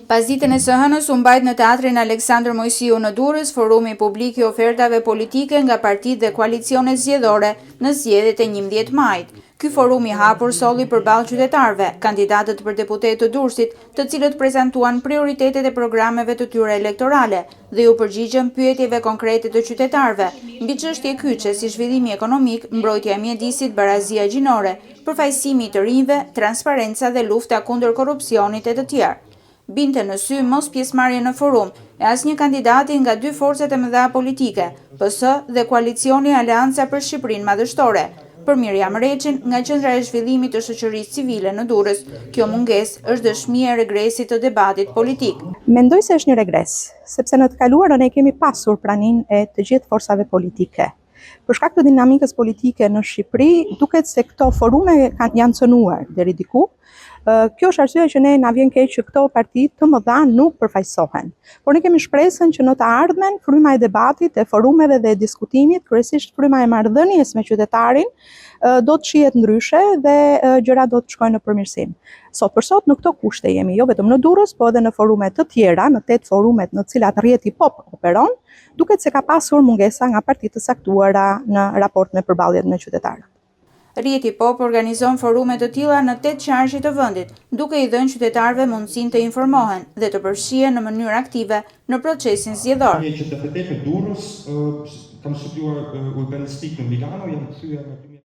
Pas ditën e së hënës u mbajt në teatrin Aleksandër Mojsiu në Durrës forumi publik i ofertave politike nga partitë dhe koalicionet zgjedhore në zgjedhjet e 11 majit. Ky forum i hapur solli përballë qytetarëve, kandidatët për deputet të Durrësit, të cilët prezantuan prioritetet e programeve të tyre elektorale dhe u përgjigjën pyetjeve konkrete të qytetarëve, mbi çështje kyçe si zhvillimi ekonomik, mbrojtja e mjedisit, barazia gjinore, përfaqësimi i të rinjve, transparenca dhe lufta kundër korrupsionit e të tjerë. Binte në sy mos pjesëmarrje në forum e asnjë kandidati nga dy forcat e mëdha politike, PS dhe koalicioni Aleanca për Shqipërinë Madhështore. Për Miriam Reçin, nga Qendra e Zhvillimit të Shoqërisë Civile në Durrës, kjo mungesë është dëshmi e regresit të debatit politik. Mendoj se është një regres, sepse në të kaluarën ne kemi pasur praninë e të gjithë forcave politike. Për shkak të dinamikës politike në Shqipëri, duket se këto forume janë cënuar deri diku. Kjo është arsyeja që na vjen keq që këto parti të mëdha nuk përfaqësohen. Por ne kemi shpresën që në të ardhmen fryma e debatit, e forumeve dhe e diskutimit, kryesisht fryma e marrëdhënies me qytetarin, do të shihet ndryshe dhe gjërat do të shkojnë në përmirësim. Sot për sot në këto kushte jemi, jo vetëm në Durrës, po edhe në forume të tjera, në 8 forumet në të cilat Rrjeti Pop operon, duket se ka pasur mungesa nga partitë të saktuara në raport me përballjet me qytetarët. Rrjeti Pop organizon forume të tilla në 8 qarqe të vendit, duke i dhënë qytetarëve mundësinë të informohen dhe të përfshihen në mënyrë aktive në procesin zgjedhor. Një qytet e Durrës, kam studiuar urbanistikë në Milano, jam kthyer në